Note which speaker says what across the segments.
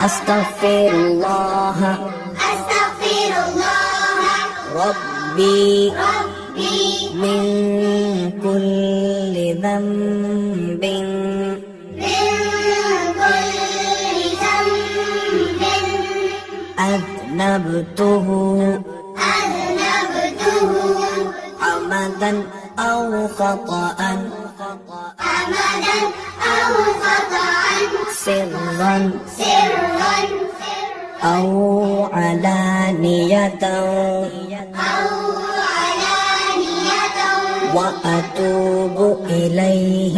Speaker 1: أستغفر الله ربي من كل ذنب أذنبته عمدا أو خطأ سرا أو علانية وأتوب إليه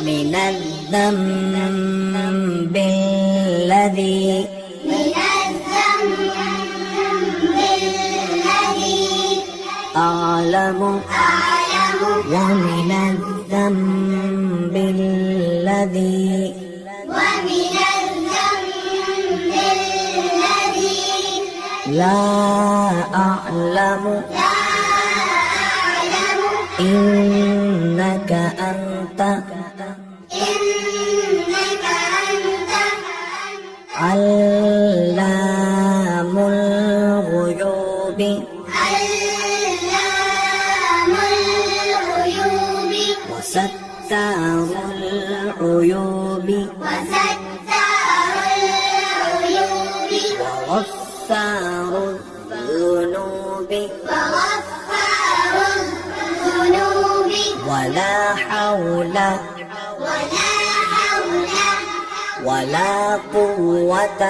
Speaker 1: من الذنب الذي أعلم ومن الذنب الذي لا أعلم إنك أنت علام الغيوب وستار العيوب وغفار الذنوب ولا حول ولا قوة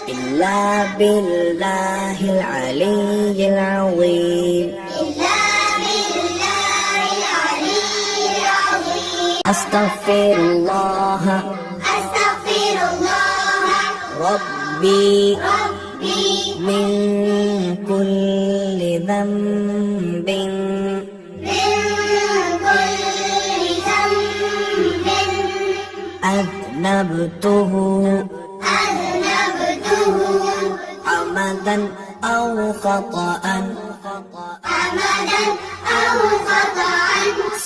Speaker 1: إلا بالله العلي العظيم. أستغفر الله ربي من كل ذنب أذنبته عمدا أو خطأ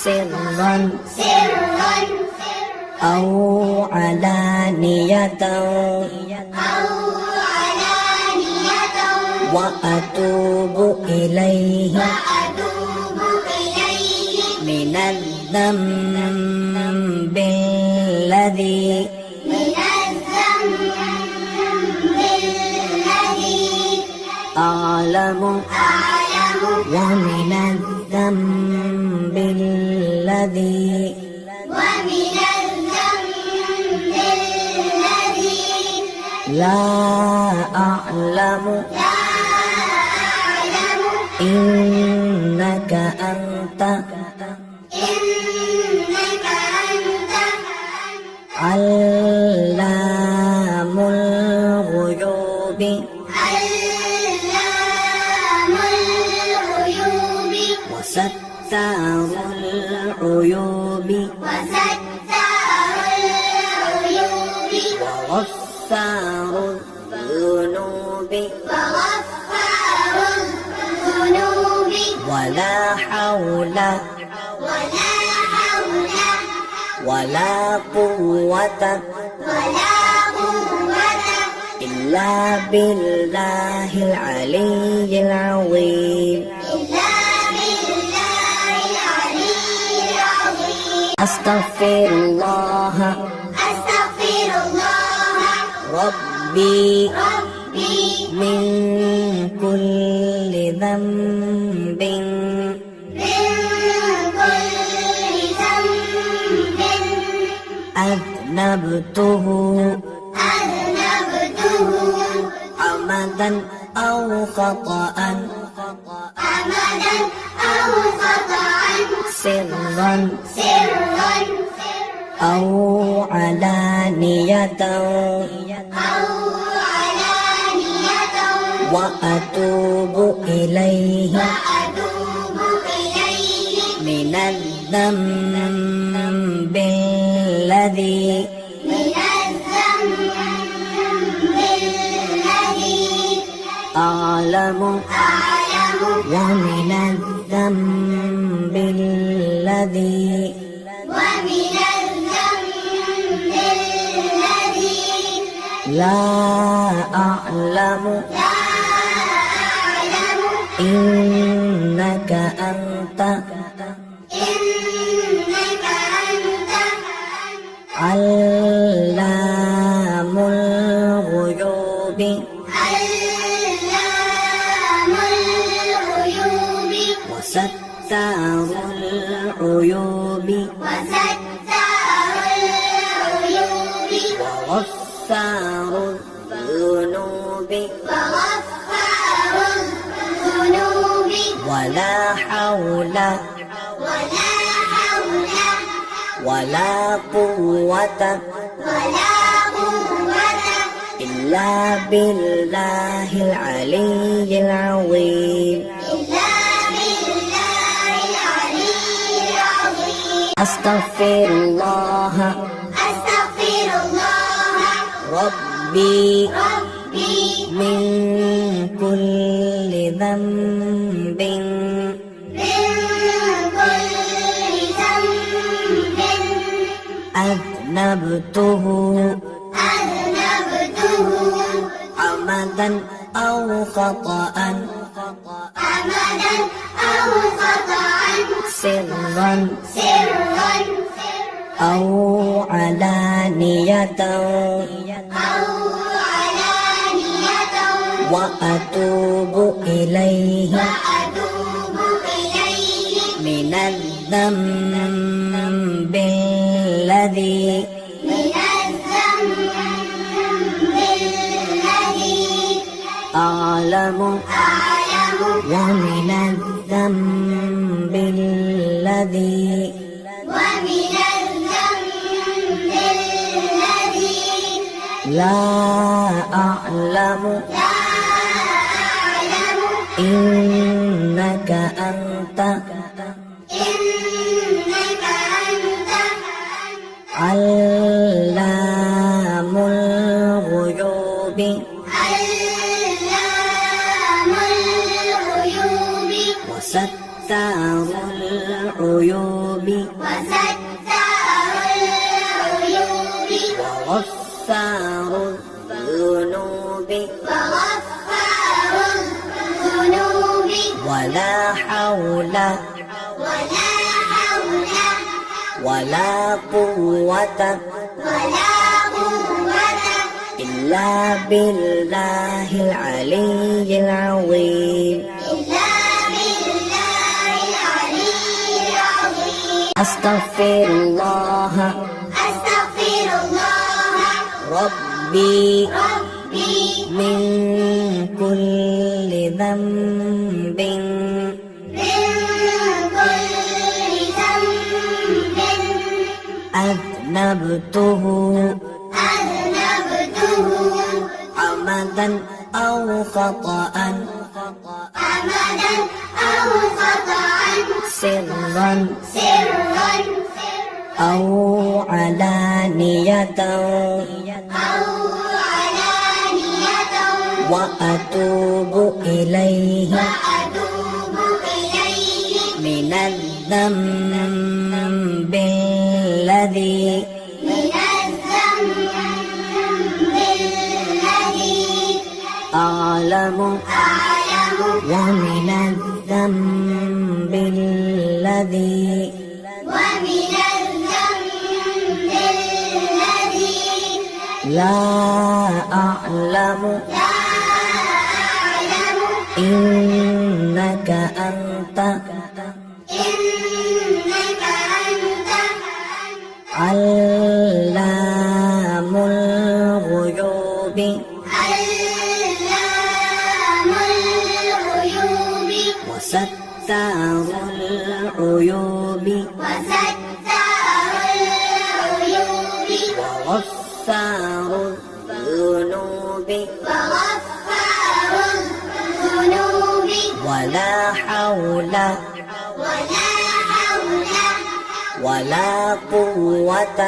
Speaker 1: سرا أو علانية وأتوب إليه من الذنب الذي أعلم ومن الذنب الذي لا أعلم إنك أنت علام الغيوب وستار العيوب وغفار الذنوب ولا حول ولا قوة إلا بالله العلي العظيم. أستغفر الله ربي من كل ذنب أذنبته عمدا أو خطأ سرا أو علانية وأتوب إليه من الذنب الذي أعلم ومن الذنب الذي لا أعلم إنك أنت علام الغيوب وستار العيوب وغفار الذنوب ولا حول ولا قوة إلا بالله العلي العظيم. أستغفر الله ربي من كل ذنب أذنبته عمدا أو خطأ سرا أو علانية وأتوب إليه من الذنب الذي أعلم ومن الذنب الذي لا أعلم إنك أنت علام الغيوب وستار العيوب وغفار الذنوب ولا حول ولا قوة إلا بالله العلي العظيم. أستغفر الله ربي من كل ذنب أذنبته عمدا أو خطأ سرا أو علانية وأتوب إليه من الذنب الذي أعلم ومن الذنب الذي لا أعلم إنك أنت علام الغيوب وستار العيوب وغفار الذنوب ولا حول ولا قوة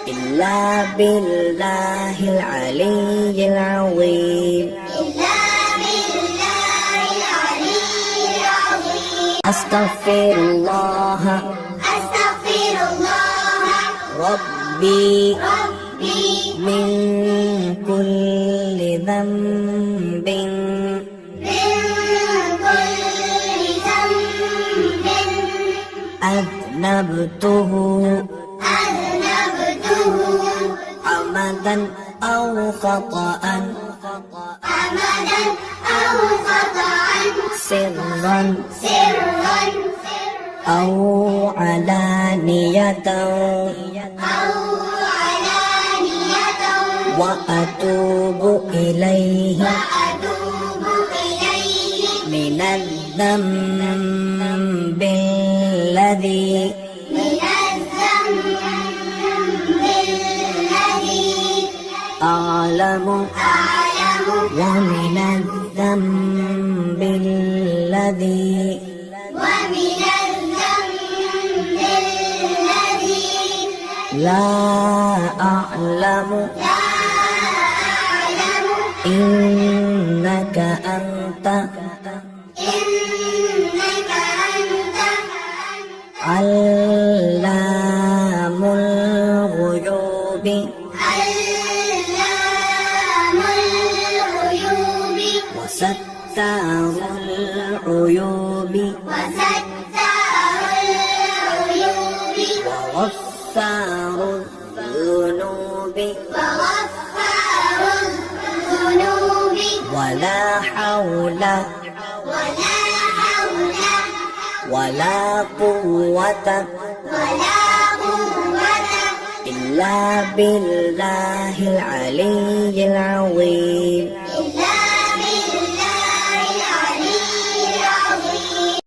Speaker 1: إلا بالله العلي العظيم. أستغفر الله ربي من كل ذنب أذنبته عمدا أو خطأ سرا أو علانية وأتوب إليه من الذنب الذي أعلم ومن الذنب الذي لا أعلم إنك أنت علام الغيوب وستار العيوب وغفار الذنوب ولا حول ولا قوة إلا بالله العلي العظيم.